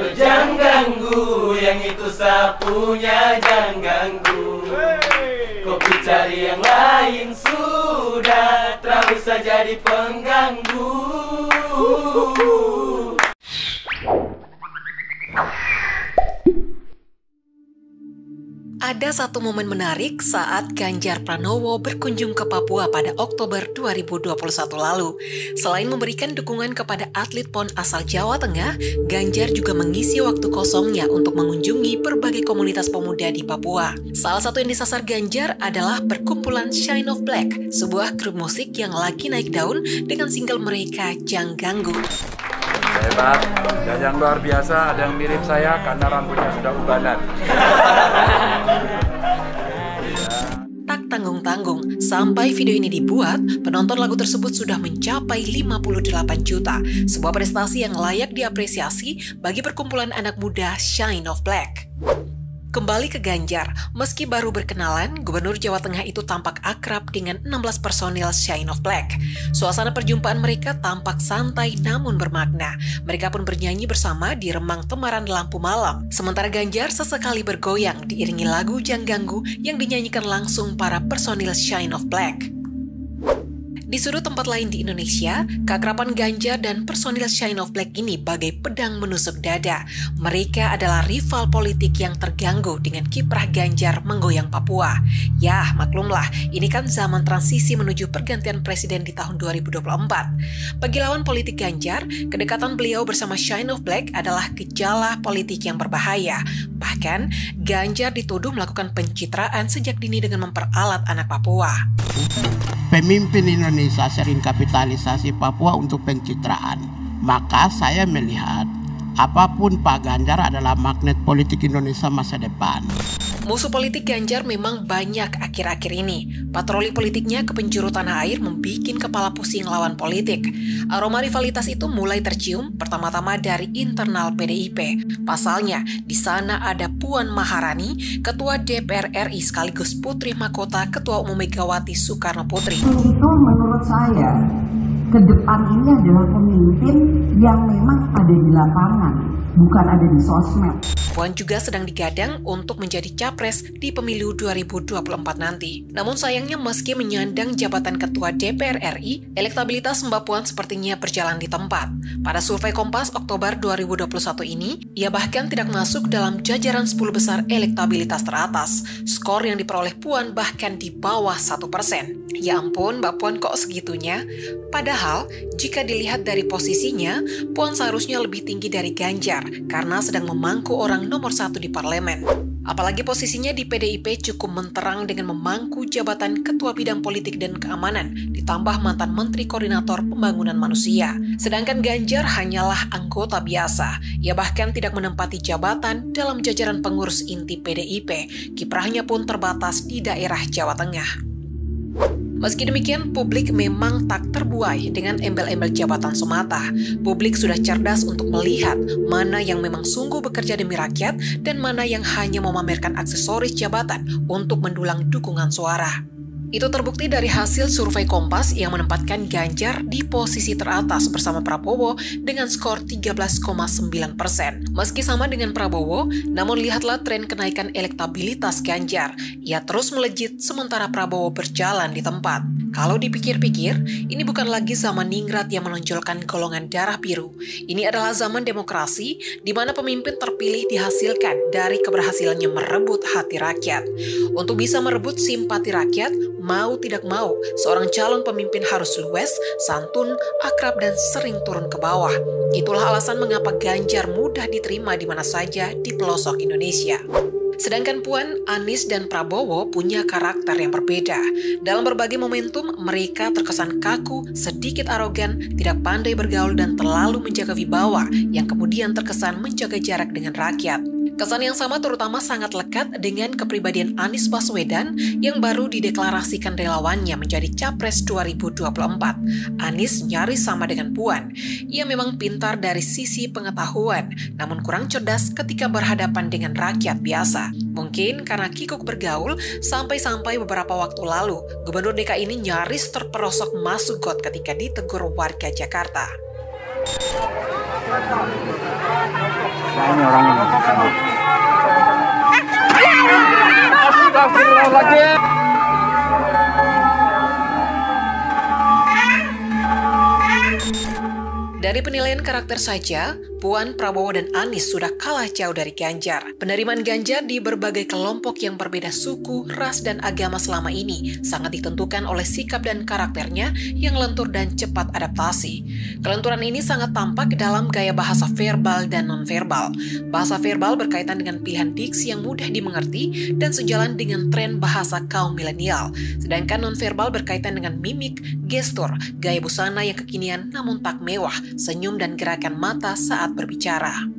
Aduh jangan ganggu, yang itu sapunya jangan ganggu. Kopi cari yang lain sudah, tak usah jadi pengganggu. Ada satu momen menarik saat Ganjar Pranowo berkunjung ke Papua pada Oktober 2021 lalu. Selain memberikan dukungan kepada atlet PON asal Jawa Tengah, Ganjar juga mengisi waktu kosongnya untuk mengunjungi berbagai komunitas pemuda di Papua. Salah satu yang disasar Ganjar adalah perkumpulan Shine of Black, sebuah grup musik yang lagi naik daun dengan single mereka Jang Ganggu. Hebat, dan yang luar biasa ada yang mirip saya karena rambutnya sudah ubanan. Tak tanggung-tanggung, sampai video ini dibuat, penonton lagu tersebut sudah mencapai 58 juta, sebuah prestasi yang layak diapresiasi bagi perkumpulan anak muda Shine of Black. Kembali ke Ganjar, meski baru berkenalan, Gubernur Jawa Tengah itu tampak akrab dengan 16 personil Shine of Black. Suasana perjumpaan mereka tampak santai namun bermakna. Mereka pun bernyanyi bersama di remang temaran lampu malam. Sementara Ganjar sesekali bergoyang diiringi lagu Jang Ganggu yang dinyanyikan langsung para personil Shine of Black. Di sudut tempat lain di Indonesia, keakraban Ganjar dan personil Shine of Black ini bagai pedang menusuk dada. Mereka adalah rival politik yang terganggu dengan kiprah Ganjar menggoyang Papua. Ya, maklumlah, ini kan zaman transisi menuju pergantian presiden di tahun 2024. Bagi lawan politik Ganjar, kedekatan beliau bersama Shine of Black adalah gejala politik yang berbahaya. Bahkan, Ganjar dituduh melakukan pencitraan sejak dini dengan memperalat anak Papua. Pemimpin Indonesia sering kapitalisasi Papua untuk pencitraan. Maka saya melihat apapun Pak Ganjar adalah magnet politik Indonesia masa depan. Musuh politik Ganjar memang banyak akhir-akhir ini. Patroli politiknya ke penjuru tanah air membikin kepala pusing lawan politik. Aroma rivalitas itu mulai tercium pertama-tama dari internal PDIP. Pasalnya, di sana ada Puan Maharani, Ketua DPR RI sekaligus Putri Mahkota Ketua Umum Megawati Soekarno Putri. Itu menurut saya, ke depan ini adalah pemimpin yang memang ada di lapangan, bukan ada di sosmed. Puan juga sedang digadang untuk menjadi capres di pemilu 2024 nanti. Namun sayangnya meski menyandang jabatan Ketua DPR RI, elektabilitas Mbak Puan sepertinya berjalan di tempat. Pada survei Kompas Oktober 2021 ini, ia bahkan tidak masuk dalam jajaran 10 besar elektabilitas teratas. Skor yang diperoleh Puan bahkan di bawah 1%. Ya ampun, Mbak Puan kok segitunya? Padahal, jika dilihat dari posisinya, Puan seharusnya lebih tinggi dari Ganjar karena sedang memangku orang nomor 1 di parlemen. Apalagi posisinya di PDIP cukup menterang dengan memangku jabatan Ketua Bidang Politik dan Keamanan, ditambah mantan Menteri Koordinator Pembangunan Manusia. Sedangkan Ganjar hanyalah anggota biasa. Ia bahkan tidak menempati jabatan dalam jajaran pengurus inti PDIP. Kiprahnya pun terbatas di daerah Jawa Tengah. Meski demikian, publik memang tak terbuai dengan embel-embel jabatan semata. Publik sudah cerdas untuk melihat mana yang memang sungguh bekerja demi rakyat dan mana yang hanya memamerkan aksesoris jabatan untuk mendulang dukungan suara. Itu terbukti dari hasil survei Kompas yang menempatkan Ganjar di posisi teratas bersama Prabowo dengan skor 13,9%. Meski sama dengan Prabowo, namun lihatlah tren kenaikan elektabilitas Ganjar. Ia terus melejit sementara Prabowo berjalan di tempat. Kalau dipikir-pikir, ini bukan lagi zaman ningrat yang menonjolkan golongan darah biru. Ini adalah zaman demokrasi di mana pemimpin terpilih dihasilkan dari keberhasilannya merebut hati rakyat. Untuk bisa merebut simpati rakyat, mau tidak mau, seorang calon pemimpin harus luwes, santun, akrab, dan sering turun ke bawah. Itulah alasan mengapa Ganjar mudah diterima di mana saja di pelosok Indonesia. Sedangkan Puan, Anies, dan Prabowo punya karakter yang berbeda. Dalam berbagai momentum, mereka terkesan kaku, sedikit arogan, tidak pandai bergaul, dan terlalu menjaga wibawa yang kemudian terkesan menjaga jarak dengan rakyat. Kesan yang sama terutama sangat lekat dengan kepribadian Anies Baswedan yang baru dideklarasikan relawannya menjadi Capres 2024. Anies nyaris sama dengan Puan. Ia memang pintar dari sisi pengetahuan, namun kurang cerdas ketika berhadapan dengan rakyat biasa. Mungkin karena kikuk bergaul, sampai-sampai beberapa waktu lalu, Gubernur DKI ini nyaris terperosok masuk got ketika ditegur warga Jakarta. Dan Semangat lagi. Dari penilaian karakter saja, Puan, Prabowo, dan Anies sudah kalah jauh dari Ganjar. Penerimaan Ganjar di berbagai kelompok yang berbeda suku, ras, dan agama selama ini sangat ditentukan oleh sikap dan karakternya yang lentur dan cepat adaptasi. Kelenturan ini sangat tampak dalam gaya bahasa verbal dan nonverbal. Bahasa verbal berkaitan dengan pilihan diksi yang mudah dimengerti dan sejalan dengan tren bahasa kaum milenial. Sedangkan nonverbal berkaitan dengan mimik, gestur, gaya busana yang kekinian namun tak mewah, senyum dan gerakan mata saat berbicara.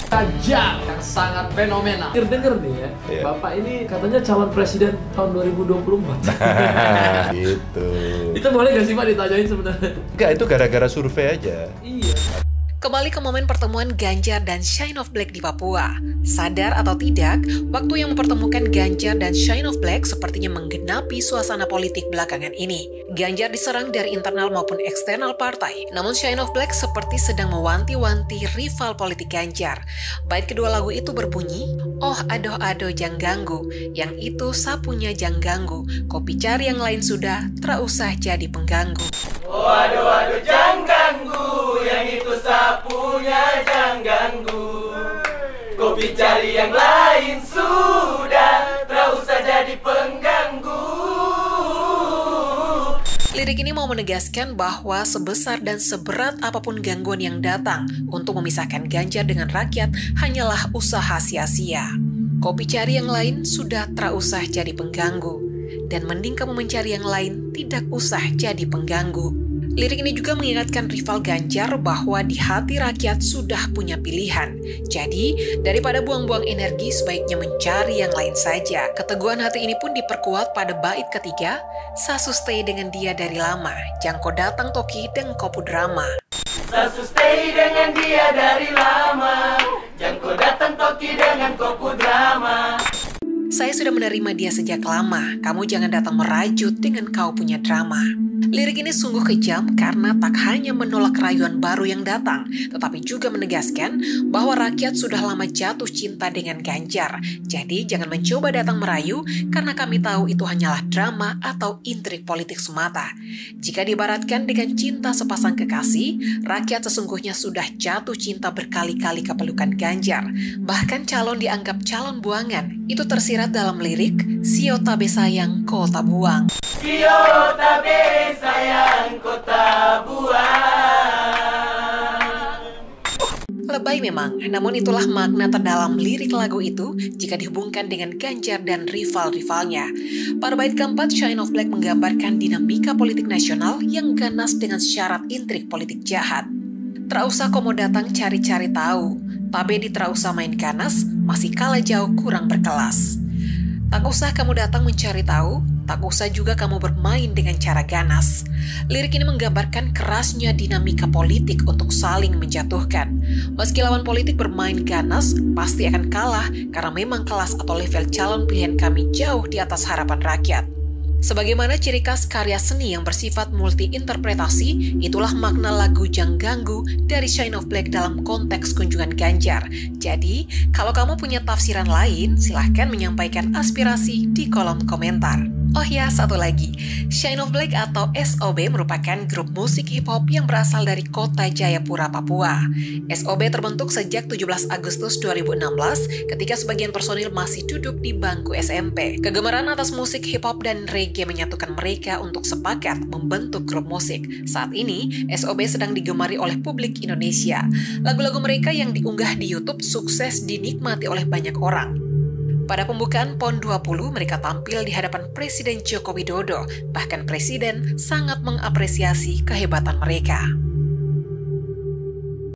Ganjar yang sangat fenomenal. Dengar nih ya, Bapak ini katanya calon presiden tahun 2024. Gitu. Itu boleh gak sih Pak ditanyain sebenarnya? Enggak, itu gara-gara survei aja. Iya. Kembali ke momen pertemuan Ganjar dan Shine of Black di Papua. Sadar atau tidak, waktu yang mempertemukan Ganjar dan Shine of Black sepertinya menggenapi suasana politik belakangan ini. Ganjar diserang dari internal maupun eksternal partai, namun Shine of Black seperti sedang mewanti-wanti rival politik Ganjar. Bait kedua lagu itu berbunyi, "Oh adoh-adoh jang ganggu, yang itu sapunya jang ganggu, kopi cari yang lain sudah, tra usah jadi pengganggu." Oh aduh jangan ganggu, yang itu sapunya jangan ganggu. Kopi cari yang lain sudah, tak usah jadi pengganggu. Lirik ini mau menegaskan bahwa sebesar dan seberat apapun gangguan yang datang untuk memisahkan Ganjar dengan rakyat hanyalah usaha sia-sia. Kopi cari yang lain sudah tak usah jadi pengganggu. Dan mending kamu mencari yang lain, tidak usah jadi pengganggu. Lirik ini juga mengingatkan rival Ganjar bahwa di hati rakyat sudah punya pilihan. Jadi, daripada buang-buang energi, sebaiknya mencari yang lain saja. Keteguhan hati ini pun diperkuat pada bait ketiga, "Sasu stay dengan dia dari lama, jangko datang toki dan kopu drama." Sasu stay dengan dia dari lama, jangko datang toki dengan kopu drama. Saya sudah menerima dia sejak lama, kamu jangan datang merajut dengan kau punya drama. Lirik ini sungguh kejam karena tak hanya menolak rayuan baru yang datang, tetapi juga menegaskan bahwa rakyat sudah lama jatuh cinta dengan Ganjar. Jadi jangan mencoba datang merayu karena kami tahu itu hanyalah drama atau intrik politik semata. Jika diibaratkan dengan cinta sepasang kekasih, rakyat sesungguhnya sudah jatuh cinta berkali-kali ke pelukan Ganjar. Bahkan calon dianggap calon buangan. Itu tersirat dalam lirik, "Sio tabe sayang, ko tak buang." Sio tabe sayang, ko tak buang. Lebay memang, namun itulah makna terdalam lirik lagu itu jika dihubungkan dengan Ganjar dan rival-rivalnya. Pada bait keempat, Shine of Black menggambarkan dinamika politik nasional yang ganas dengan syarat intrik politik jahat. "Tra usah komo datang cari-cari tahu, tabe di tra usah main ganas, masih kalah jauh kurang berkelas." Tak usah kamu datang mencari tahu, tak usah juga kamu bermain dengan cara ganas. Lirik ini menggambarkan kerasnya dinamika politik untuk saling menjatuhkan. Meski lawan politik bermain ganas, pasti akan kalah karena memang kelas atau level calon pilihan kami jauh di atas harapan rakyat. Sebagaimana ciri khas karya seni yang bersifat multi-interpretasi, itulah makna lagu Jang Ganggu dari Shine of Black dalam konteks kunjungan Ganjar. Jadi, kalau kamu punya tafsiran lain, silahkan menyampaikan aspirasi di kolom komentar. Oh ya, satu lagi. Shine of Black atau SOB merupakan grup musik hip-hop yang berasal dari kota Jayapura, Papua. SOB terbentuk sejak 17 Agustus 2016 ketika sebagian personil masih duduk di bangku SMP. Kegemaran atas musik hip-hop dan reggae menyatukan mereka untuk sepakat membentuk grup musik. Saat ini, SOB sedang digemari oleh publik Indonesia. Lagu-lagu mereka yang diunggah di YouTube sukses dinikmati oleh banyak orang. Pada pembukaan PON 20, mereka tampil di hadapan Presiden Joko Widodo. Bahkan Presiden sangat mengapresiasi kehebatan mereka.